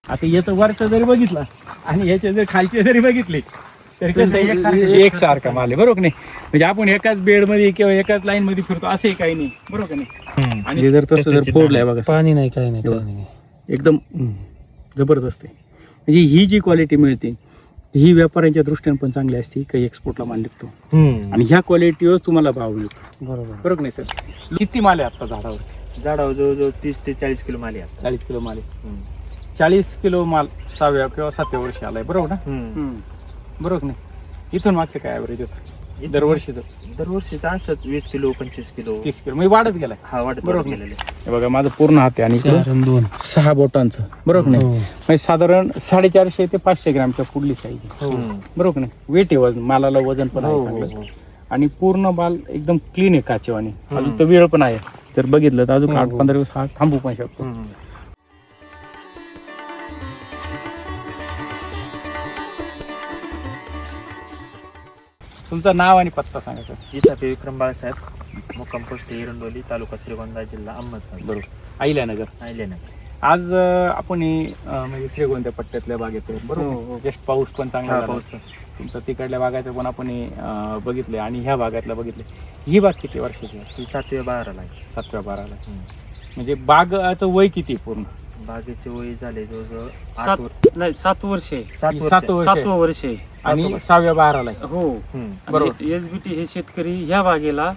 आता याचं वरचं जरी बघितलं आणि याचे जर खालचे जरी बघितले तरी कसं एकसारखा माल आहे, बरोबर नाही? म्हणजे आपण एकाच बेडमध्ये किंवा एकाच लाईन मध्ये फिरतो असंही काही नाही, बरोबर का नाही? आणि जर तसं जर फोडलंय बघा, पाणी नाही काही नाही एकदम जबरदस्त आहे. म्हणजे ही जी क्वालिटी मिळते ही व्यापाऱ्यांच्या दृष्टीने पण चांगली असते, काही एक्सपोर्टला माल निघतो आणि ह्या क्वालिटीवर तुम्हाला भाव मिळतो, बरोबर नाही सर? किती माल आहे आता झाडावर? झाडावर जवळजवळ 30 ते 40 किलो माल आहे. 40 किलो माल आहे. 40 किलो माल 6व्या किंवा 7व्या वर्षी आलाय, बरोबर ना? बरोबर नाही? इथून मागचं काय ॲव्हरेज होतं दरवर्षीचं असंच 20 किलो 25 किलो 30 किलो म्हणजे वाढत गेलाय. हा वाढत बरोबर. गेलेले. हे बघा माझं पूर्ण हात आहे आणि इकडं 6 बोटांचं, बरोबर नाही? म्हणजे साधारण 450 ते 500 ग्रॅमच्या पुढली साईज आहे, बरोबर नाही? वेट आहे, वजन मालाला वजन पण आहे चांगलं आणि पूर्ण माल एकदम क्लीन आहे काचेवानी. अजून तर वेळ पण आहे, जर बघितलं तर अजून 8-15 दिवस हा थांबू पण शकतो. तुमचं नाव आणि पत्ता सांगा सर. जितापे विक्रम बाळासाहेब, मुक्काम पोस्ट एरंडोली, तालुका श्रीगोंदा, जिल्हा अहमदनगर. बरोबर, अहिल्यानगर. अहिल्यानगर. आज आपण म्हणजे श्रीगोंद्या पट्ट्यातल्या बागेत आहे, बरोबर? जस्ट पाऊस पण चांगला झाला. तुमचं तिकडल्या बागाचं पण आपण बघितलंय आणि ह्या भागातला बघितले. ही बाग किती वर्षाची आहे? ही 7व्या 12ला आहे. 7व्या 12ला. म्हणजे बागाचं वय किती पूर्ण? बागेचे वय झाले जवळजवळ 7 वर्ष आहे. 7वं वर्ष आहे आणि 6व्या 12ला आहे. हो बरोबर. एसबीटी हे शेतकरी ह्या बागेला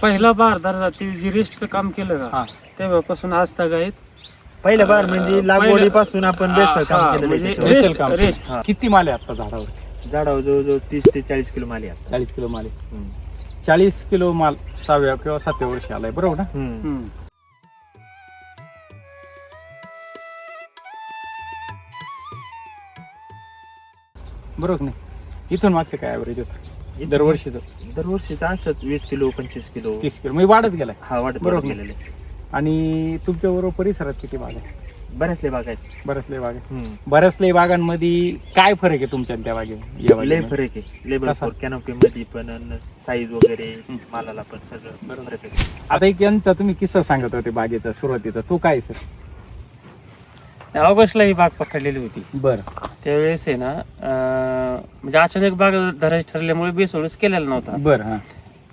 पहिला बारदार जी रेस्टचं काम केलं ना तेव्हापासून आज तक आहेत. पहिल्या बार म्हणजे लागवडीपासून आपण बेस्ट काम केलेलं म्हणजे आहे. बेसल काम. रेस्ट. किती माल आहे आता झाडावर? झाडावर जवळजवळ 30 ते 40 किलो माल आहे. 40 किलो माल आहे. 40 किलो माल 6व्या किंवा 7व्या वर्षी आलाय, बरोबर ना? बरोबर नाही? इथून मागचं काय ॲव्हरेज होतं दरवर्षीचं असंच 20 किलो 25 किलो 30 किलो म्हणजे वाढत गेलाय. हा वाढत बरोबर. गेलेले. आणि तुमच्याबरोबर परिसरात किती बाग आहे? बऱ्याचले बाग आहेत. बऱ्याचले बाग आहे. बऱ्याचले बागांमध्ये काय फरक आहे तुमच्या त्या बागे? लय फरक आहे. लेबल कसा? कॅनोपी मध्ये पण साईज वगैरे मालाला पण सगळं फरक आहे. आता एक यांचा तुम्ही किस्सा सांगत होते बागेचा सुरुवातीचा, तो काय सर? ऑगस्टला ही बाग पकडलेली होती. बरं. त्यावेळेस आहे ना म्हणजे अचानक बाग धरायची ठरल्यामुळे बेसोडच केलेला नव्हता. बरं. हा.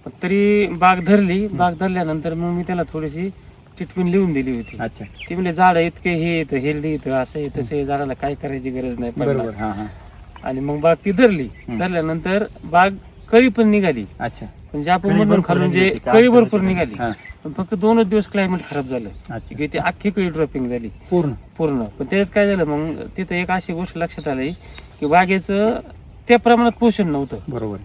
पण तरी बाग धरली. बाग धरल्यानंतर मग मी त्याला थोडीशी ट्रीटमेंट लिहून दिली होती. अच्छा. ती म्हणजे झाड इतके हे येतं हेल्दी येतं असं येतं तसं झाडाला काय करायची गरज नाही बरोबर. पडणार. हा हा. आणि मग बाग ती धरली. धरल्यानंतर बाग कळी पण निघाली. अच्छा. म्हणजे आपण कळी म्हणून भरपूर खालून जे निघाली. कळी भरपूर निघाली. हा. पण फक्त 2च दिवस क्लायमेट खराब झालं अच्छा. की ती अख्खी कळी ड्रॉपिंग झाली पूर्ण. पण त्याच्यात काय झालं मग तिथं एक अशी गोष्ट लक्षात आली की बागेचं त्या प्रमाणात पोषण नव्हतं. बरोबर.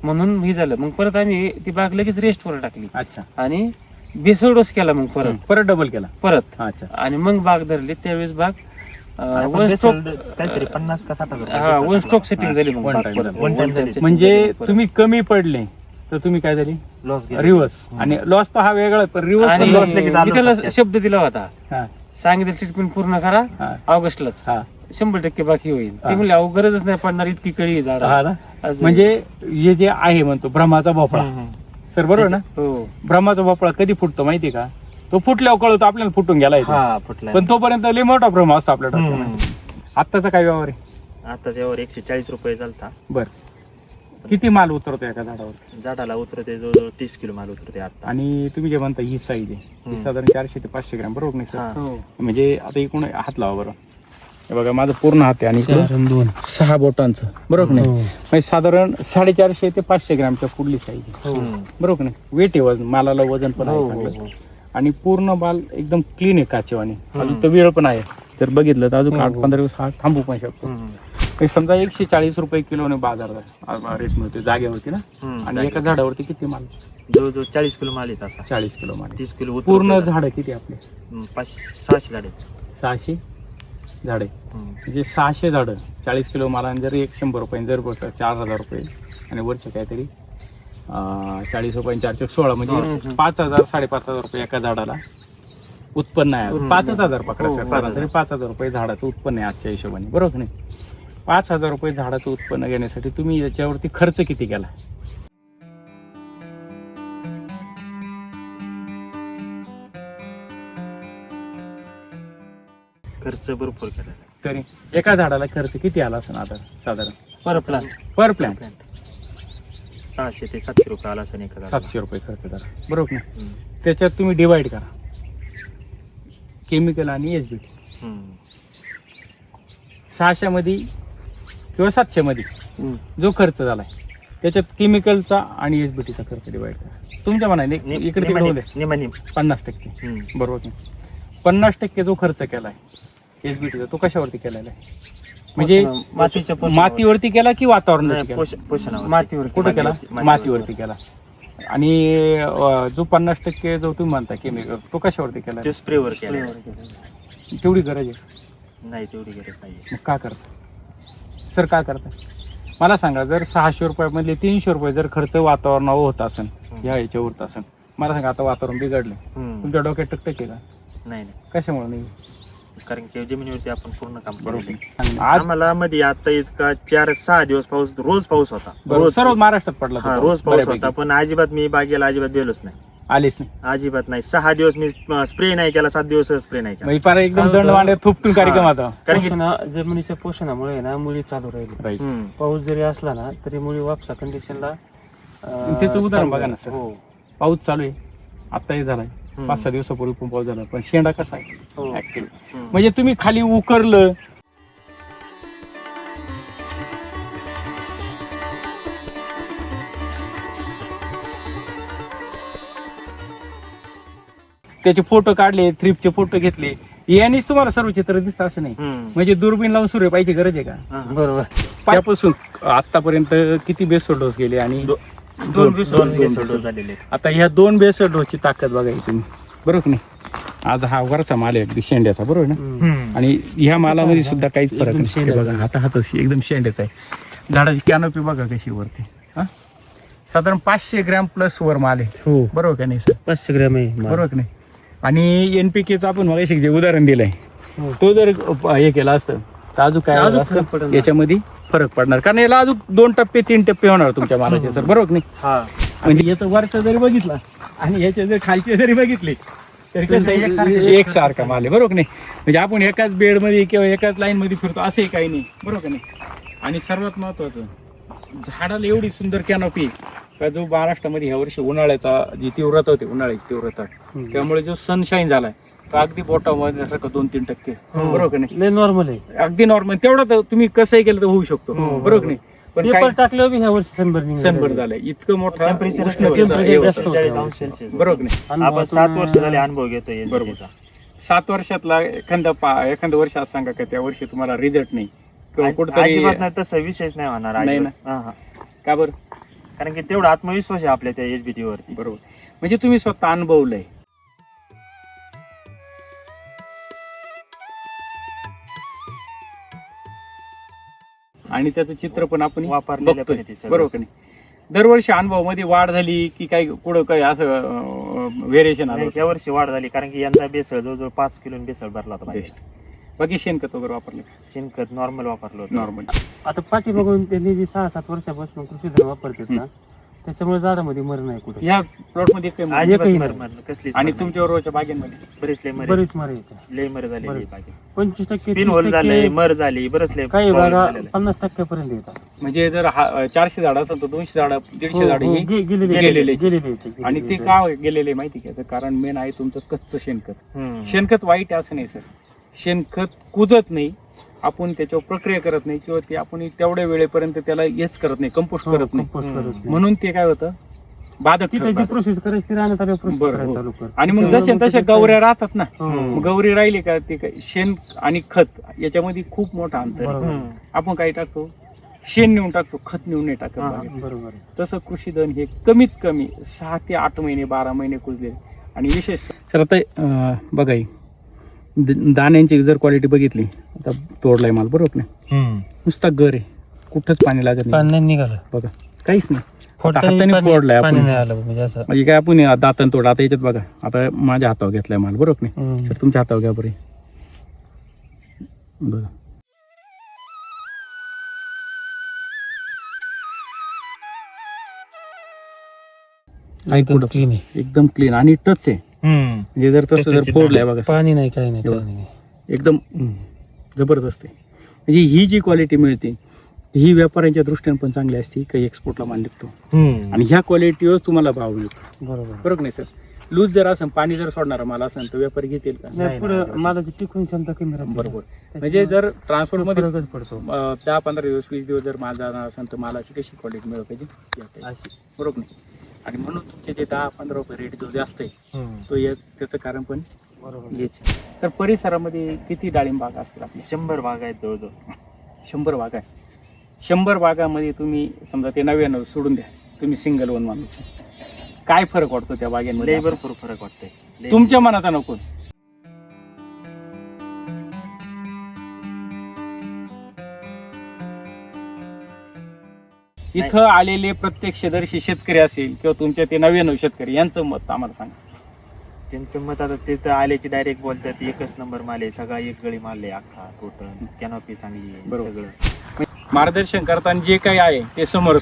म्हणून हे झालं. मग परत आम्ही ती बाग लगेच रेस्टवर टाकली अच्छा. आणि बेसल डोस केला. मग परत डबल केला. परत अच्छा. आणि मग बाग धरली. त्यावेळेस बाग काहीतरी 50 का 60 वन स्टॉक सेटिंग झाली. मग One time परत. One time झाली. म्हणजे तुम्ही कमी पडले तर तुम्ही काय झाली? Loss reverse. आणि लॉस तर हा वेगळा पण आणि रिव्हर्स. loss लगेच आलं मी त्याला फक्त. शब्द दिला होता. हा. सांगितलं ट्रीटमेंट पूर्ण करा हा. ऑगस्टलाच. हा. 100% बाकी होईल. हा. ते म्हणले अहो गरजच नाही पडणार इतकी कळी आहे झाड. हा ना? म्हणजे हे जे आहे म्हणतो ब्रह्माचा भोपळा सर, बरोबर ना? हो. ब्रह्माचा भोपळा कधी फुटतो माहितीये का? तो फुटल्यावर कळतो आपल्याला फुटून गेला इथे. हा फुटला. पण तोपर्यंत लय मोठा ब्रह्म असतो आपल्या डोक्यामध्ये. आत्ताचा काय व्यवहार आहे? आता यावर 140 रुपये चालता. बर. किती माल उतरतो एका झाडावर? झाडाला उतरते जवळजवळ 30 किलो माल उतरते आता. आणि तुम्ही जे म्हणता ही साईज आहे ही साधारण 400 ते 500 ग्रॅम, बरोबर नाही सर? हो. म्हणजे आता एकूण हात लावा बरं. हे बघा माझं पूर्ण हात आहे आणि इकडं 6 बोटांचं, बरोबर नाही? म्हणजे साधारण 450 ते 500 ग्रॅमच्या पुढली साईज आहे, बरोबर नाही? वेट आहे, वजन मालाला वजन पण आहे चांगलं आणि पूर्ण माल एकदम क्लीन आहे काचेवानी. अजून तर वेळ पण आहे, जर बघितलं तर अजून 8-15 दिवस हा थांबू पण शकतो. समजा 140 रुपये किलोने बाजार रेट मिळते जागेवरती ना. आणि एका झाडावरती किती माल? जवळजवळ 40 किलो माल येत असा. 40 किलो माल. 30 किलो पूर्ण झाड किती आपले? 600 झाडे. 600 झाडे म्हणजे 600 झाडं 40 किलो मालाने जर 100 रुपये जर बसलं 4000 रुपये आणि वरचे काहीतरी 40 रुपये 4 16 म्हणजे 5000 5,500 रुपये एका झाडाला उत्पन्न आहे. 5000 पकडा सर, सरासरी 5000 रुपये झाडाचं उत्पन्न आहे आजच्या हिशोबाने, बरोबर नाही? 5000 रुपये झाडाचं उत्पन्न घेण्यासाठी तुम्ही याच्यावरती खर्च किती केला? खर्च भरपूर केलेला आहे. तरी एका झाडाला खर्च किती आला असेल आता साधारण पर प्लांट पर प्लॅन्ट? 600 ते 700 रुपये आला असेल एका झाडाला. 700 रुपये खर्च झाला, बरोबर ना? हम्म. त्याच्यात तुम्ही डिवाइड करा केमिकल आणि एसबीटी. हम्म. 600 मध्ये किंवा 700 मध्ये जो खर्च झालाय त्याच्यात केमिकलचा आणि एसबीटीचा खर्च डिवाइड करा. तुमच्या मनाने इकडे तिकडे होऊ दे. 50%, हम्म. बरोबर की? 50% जो खर्च केलाय एसबीटीचा तो कशावरती केलेला आहे? म्हणजे मातीच्या मातीवरती केला की वातावरणावरती नाही, केला? पोषणावर. मातीवर कुठं केला? मातीवरती. मातीवरती केला. आणि जो 50% जो तुम्ही म्हणता केमिकल तो कशावरती केला? तो स्प्रेवर केला. तेवढी गरज आहे? नाही तेवढी गरज नाही. मग का करता सर, का करता? मला सांगा, जर 600 रुपयामधले 300 रुपये जर खर्च वातावरणावर होत असेल, या ह्याच्यावर होत असेल, मला सांगा आता वातावरण बिघडलं, तुमच्या डोक्यात टकटक आहे का? नाही कशामुळे नाही? कारण की जमिनीवरती आपण पूर्ण काम बरोबर. बरोबर. आज आम्हाला मध्ये आता इतका 4-6 दिवस पाऊस, रोज पाऊस होता. बरोबर, रोज सर्व महाराष्ट्रात पडला तो हा पाऊस रोज पाऊस बऱ्यापैकी. होता, पण अजिबात मी बागेला अजिबात गेलोच नाही. आलेच नाही. अजिबात नाही. 6 दिवस मी स्प्रे नाही केला, 7 दिवस स्प्रे नाही केला. मग फार एकदम काय दंड होतं? मांड्यात थुपटून कार्यक्रम आता. कारण की जमिनीच्या पोषणामुळे ना मुळी चालू राहिली. राईट. हम्म. पाऊस जरी असला ना तरी मुळी वापसा कंडिशनला त्याचं उदाहरण बघा ना सर. हो पाऊस चालू आहे, आत्ताही झालाय, 5-6 दिवसापूर्वी पण पाऊस झाला, पण शेंडा कसा आहे? हो. ऍक्टिव्ह. हम्म. म्हणजे तुम्ही खाली उकरलं त्याचे फोटो काढले, थ्रिपचे फोटो घेतले, यानेच तुम्हाला सर्व चित्र दिसतं असं नाही. हम्म. म्हणजे दुर्बीण लावून सूर्य पाहिजे गरज आहे का? हा. बरोबर. त्यापासून आतापर्यंत किती बेसोड डोस गेले आणि दोन बेसल डोस झालेले आहेत. आता ह्या 2 बेसोड डोसची ताकद बघायची तुम्ही, बरोबर की नाही? आज हा वरचा माल आहे अगदी शेंड्याचा, बरोबर ना? हम्म. आणि ह्या मालामध्ये सुद्धा काहीच फरक एकदम नाही. हे शेंड्याचा. बघा आता हात एकदम शेंड्याचा आहे. झाडाची कॅनोपी बघा कशी वरती. हा, साधारण 500 ग्रॅम प्लस वर माल आहे, हो बरोबर का नाही सर? 500 ग्रॅम आहे. बरोबर की नाही? आणि एनपीकेचं आपण मगाशी जे उदाहरण दिलंय हो. तो जर हे केला असतं तर अजून काय अजून झालं फरक असतं? पडेल. याच्यामध्ये फरक पडणार, कारण याला अजून 2 टप्पे 3 टप्पे होणार तुमच्या मालाचे सर, बरोबर की नाही? हा. म्हणजे याचं वरचं जरी बघितला आणि याचे जर खालचे जरी बघितले तरी कसं आहे, एकसारखा माल आहे, बरोबर की नाही? म्हणजे आपण एकाच बेडमध्ये किंवा एकाच लाईन मध्ये फिरतो असंही काही नाही, बरोबर की नाही? आणि सर्वात महत्वाचं, झाडाला एवढी सुंदर कॅनोपी का जो महाराष्ट्रामध्ये ह्या वर्षी उन्हाळ्याचा जी तीव्रता होती, उन्हाळ्याची तीव्रता, त्यामुळे जो सनशाईन झालाय तो अगदी बोटामध्ये 2-3%, बरोबर की नाही? लय नॉर्मल आहे. अगदी नॉर्मल, तेवढा तर तुम्ही कसंही केलं तर होऊ शकतो, बरोबर की नाही? पण पेपर काय टाकल्यावर बी ह्या वर्षी सनबर्निंग सनबर्न झालंय, इतकं मोठं टेम्परेचर temperature हे होतं. जास्त होतं. 40 अंश सेल्सिअस. बरोबर की नाही? आपण 7 वर्ष झाले अनुभव घेतोय बरोबर. याचा. 7 वर्षातला एखादं वर्ष असं सांगा का त्या वर्षी तुम्हाला रिझल्ट नाही किंवा कुठेतरी अजिबात नाही, तसा विषयच नाही होणार नाही अजिबात. हा, हा. का बरं? कारण की तेवढा आत्मविश्वास आहे आपल्या त्या एसबीटी वरती. बरोबर, म्हणजे तुम्ही स्वतः अनुभवलंय. आणि त्याचं चित्र पण आपण वापरलेलं बघतोय, पण आहे ते सगळं. बरोबर की नाही? दरवर्षी अनुभवामध्ये वाढ झाली की काही कुठं काही असं व्हेरिएशन आलं? नाही, या वर्षी वाढ झाली कारण की यंदा बेसळ जवळजवळ 5 किलो बेसळ भरला होता बागेत. बेस्ट. बाकी शेणखत वगैरे वापरले? शेणखत नॉर्मल वापरलं होतं. नॉर्मल. आता पाठी बघून त्यांनी जे 6-7 वर्षापासून कृषी धन वापरतात ना, त्याच्यामुळे झाडामध्ये मर नाही कुठे. ह्या प्लॉट मध्ये काही मर- अजिबात एकही मर नाही. मर कसलीच आणि मर तुमच्या बरोबरच्या बागेमध्ये नाही. बरेच लय मर बरेच मर येतात. लय मर झालेली बरेच. बागे. 25%, स्पिन होल झालंय, 30%, मर झाली, बरंच लय काही problem बागा झालेलं आहे. 50% पर्यंत येतात. म्हणजे जर 400 झाड असेल तर 200 झाड 150 हो, झाड हो, ही गेलेले गेलेले. येतात. आणि ते का गेलेले माहिती का? याचं कारण मेन आहे तुमचं कच्चं शेणखत. हम्म. शेणखत वाईट असं नाही सर, शेणखत कुजत नाही, आपण त्याच्यावर प्रक्रिया करत नाही किंवा ते आपण तेवढ्या वेळेपर्यंत त्याला हेच करत नाही, कंपोस्ट करत नाही, कंपोस्ट करत नाही. म्हणून ते काय होतं, बाधक ती त्याची ठरतं. प्रोसेस करायची राहण्यात आल्यावर प्रोसेस बरं, करायला हो. चालू कर. आणि मग त्याच्यामुळे जसे तशा त्याच्यात गौऱ्या राहतात ना, हो. मग गौरी राहिली का ते काय, शेण आणि खत याच्यामध्ये खूप मोठा अंतर आहे. बरोबर. हम्म. आपण काही टाकतो, शेण नेऊन टाकतो, खत नेऊन नाही टाकत हा, बागेत. बरोबर आहे. तसं कृषी धन हे कमीत कमी 6 ते 8 महिने 12 महिने कुजले. आणि विशेष सर आता बघा ही दाण्यांची जर क्वालिटी बघितली, आता तोडलाय माल, बरोबर नाही? हम्म. नुसता गर आहे, कुठंच पाणी लागत नाही, पाणी नाही निघालं. बघा काहीच नाही. फोडताना हाताने पाणी- फोडलाय पाणी आपण. नाही आलं म्हणजे असं. म्हणजे काय आपण दातन तोड, आता याच्यात बघा, आता माझ्या हातावर घेतलाय माल, बरोबर नाही? हम्म. तर तुमच्या हातावर घ्या बरे, बघा एकदम clean आहे. एकदम क्लीन आणि टच आहे. हम्म. म्हणजे जर तसं जर त्याची फोडलंय बघा, पाणी नाही काही नाही एवढं. काही नाही. एकदम जबरदस्त आहे. म्हणजे ही जी क्वालिटी मिळते ही व्यापाऱ्यांच्या दृष्टीने पण चांगली असते, काही एक्सपोर्टला माल निघतो आणि ह्या क्वालिटीवर तुम्हाला भाव मिळतो. बरोबर नाही सर? लूज जर असेल, पाणी जर सोडणारा माल असेल तर व्यापारी घेतील का? नाही, पुढं मालाची टिकून क्षमता कमी राहते. बरोबर. म्हणजे जर ट्रान्सपोर्ट मध्ये फरकच पडतो. 10-15 दिवस 20 दिवस जर माल जाणार असेल तर मालाची कशी क्वालिटी मिळत पाहिजे अशी. बरोबर नाही? आणि म्हणून तुमचे जे 10-15 रुपये रेट जो जास्त आहे तो त्याचं कारण पण बरोबर. हेच. तर परिसरामध्ये किती डाळिंब बाग असतील आपली? 100 बाग आहेत जवळजवळ. 100 बाग आहे. 100 बागामध्ये तुम्ही समजा ते 99 सोडून द्या, तुम्ही सिंगल वन माणूस आहे. काय फरक वाटतो त्या बागेमध्ये? लय भरपूर फरक वाटतंय. लय. तुमच्या मनाचा नको. इथं आलेले प्रत्यक्षदर्शी शेतकरी असेल किंवा तुमच्या ते 99 शेतकरी यांचं मत आम्हाला सांगा. त्यांचं मत आता ते तर आले की डायरेक्ट बोलतात एकच नंबर माल आहे, सगळा एक गळी माल आहे, अख्खा टोटल कॅनॉपी चांगली आहे. बरोबर. सगळं मार्गदर्शन करताना जे काही आहे ते समोर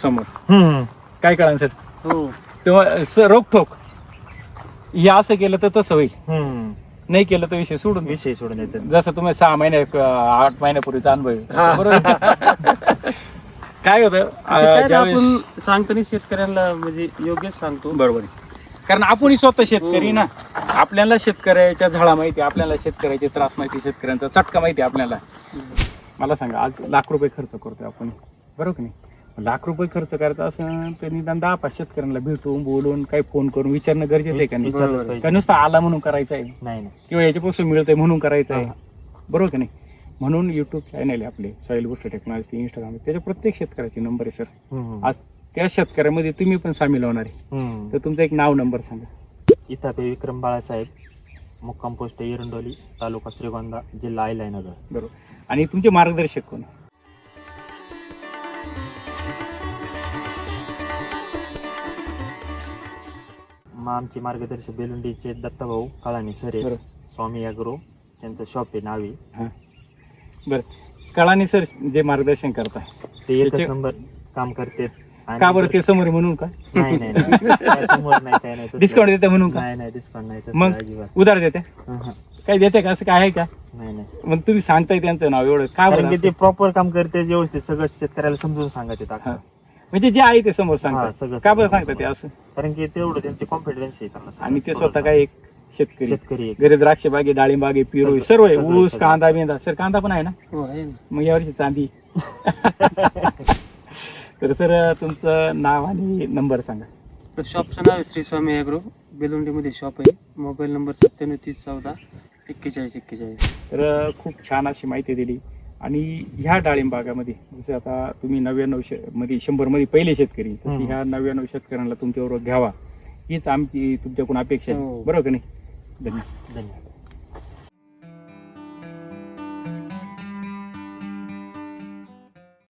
काय कळाल सर? हो. तेव्हा रोखोक हे असं केलं तर तसं होईल, नाही केलं तर विषय सोडून दे. विषय सोडून द्यायचा. जसं तुम्ही 6 महिने 8 महिन्यापूर्वीचा अनुभव आहे. बरोबर. काय होतं काय ज्यावेळेस आपण सांगताना शेतकऱ्यांना म्हणजे योग्यच सांगतो. बरोबर आहे. कारण आपणही स्वतः शेतकरी ना, आपल्याला शेतकऱ्याच्या झाडा माहिती, आपल्याला शेतकऱ्याचे त्रास माहिती, शेतकऱ्यांचा चटका माहिती आपल्याला. मला सांगा, आज लाख रुपये खर्च करतोय आपण, बरोबर की नाही? लाख रुपये खर्च करायचा असं तर निदान 10-5 शेतकऱ्यांना भेटून बोलून काही फोन करून विचारणं गरजेचं आहे का नाही? विचारलंच पाहिजे. का नुसतं आला म्हणून करायचं आहे नाही किंवा याच्यापासून मिळतंय म्हणून करायचं आहे, बरोबर की नाही? म्हणून युट्यूब चॅनल आहे आपले सॉईल बुस्टर टेक्नॉलॉजी, इंस्टाग्राम, त्याच्या प्रत्येक शेतकऱ्याचे नंबर आहे सर. आज त्या शेतकऱ्यामध्ये तुम्ही पण सामील होणार आहे, तर तुमचं एक नाव नंबर सांगा. इथं विक्रम बाळासाहेब, मुक्काम पोस्ट एरंडोली, तालुका श्रीगोंदा, जिल्हा अहिल्यानगर. बरोबर. आणि तुमचे मार्गदर्शक कोण? मग आमचे मार्गदर्शक बेलुंडीचे दत्ताभाऊ काळानी सर आहेत. बरोबर. स्वामी अॅग्रो त्यांचं शॉप आहे नावी. बरं, कळानी सर जे मार्गदर्शन करताय ते एकच त्याचे- नंबर काम करतात. आणि का बरं? ते समोर आहे म्हणून का? नाही नाही नाही. काय समोर नाही, काय नाही तसं. डिस्काउंट देते म्हणून का? नाही नाही डिस्काउंट नाही तसं मग? अजिबात. उधार देते? हं. काही देते का? असं काय आहे का? नाही नाही. मग तुम्ही सांगताय त्यांचं नाव एवढं का कारण बरं की असं? ते प्रॉपर काम करते व्यवस्थित, सगळं शेतकऱ्याला समजून सांगत आहेत हा. अख्खं. म्हणजे जे आहे ते समोर हा, सांगतात. सगळं का बरं समोर. सांगतात ते असं? कारण की तेवढं त्यांचे कॉन्फिडन्स आहे त्यांना सांगायचं. आणि ते स्वतः काय एक शेतकरी, शेतकरी आहे. घरी द्राक्ष बागे, डाळिंब बागे, पिरू सगळं- सर्व आहे, सगळं- ऊस, सगळं. कांदा बिंदा. सर कांदा पण आहे ना? हो, आहे ना. मग यावर्षी चांदी. तर सर तुमचं नाव आणि नंबर सांगा. तर शॉपचं नाव आहे श्री स्वामी ॲग्रो, बेलुंडीमध्ये शॉप आहे. Mobile number 9730144141. तर खूप छान अशी माहिती दिली. आणि ह्या डाळिंब बागामध्ये जसं आता तुम्ही 99 मध्ये 100 मध्ये पहिले शेतकरी, तशी ह्या 99 शेतकऱ्यांना तुमच्याबरोबर घ्यावा हीच आमची तुमच्याकडून अपेक्षा आहे, हो. बरोबर का नाही? धन्यवाद. धन्यवाद.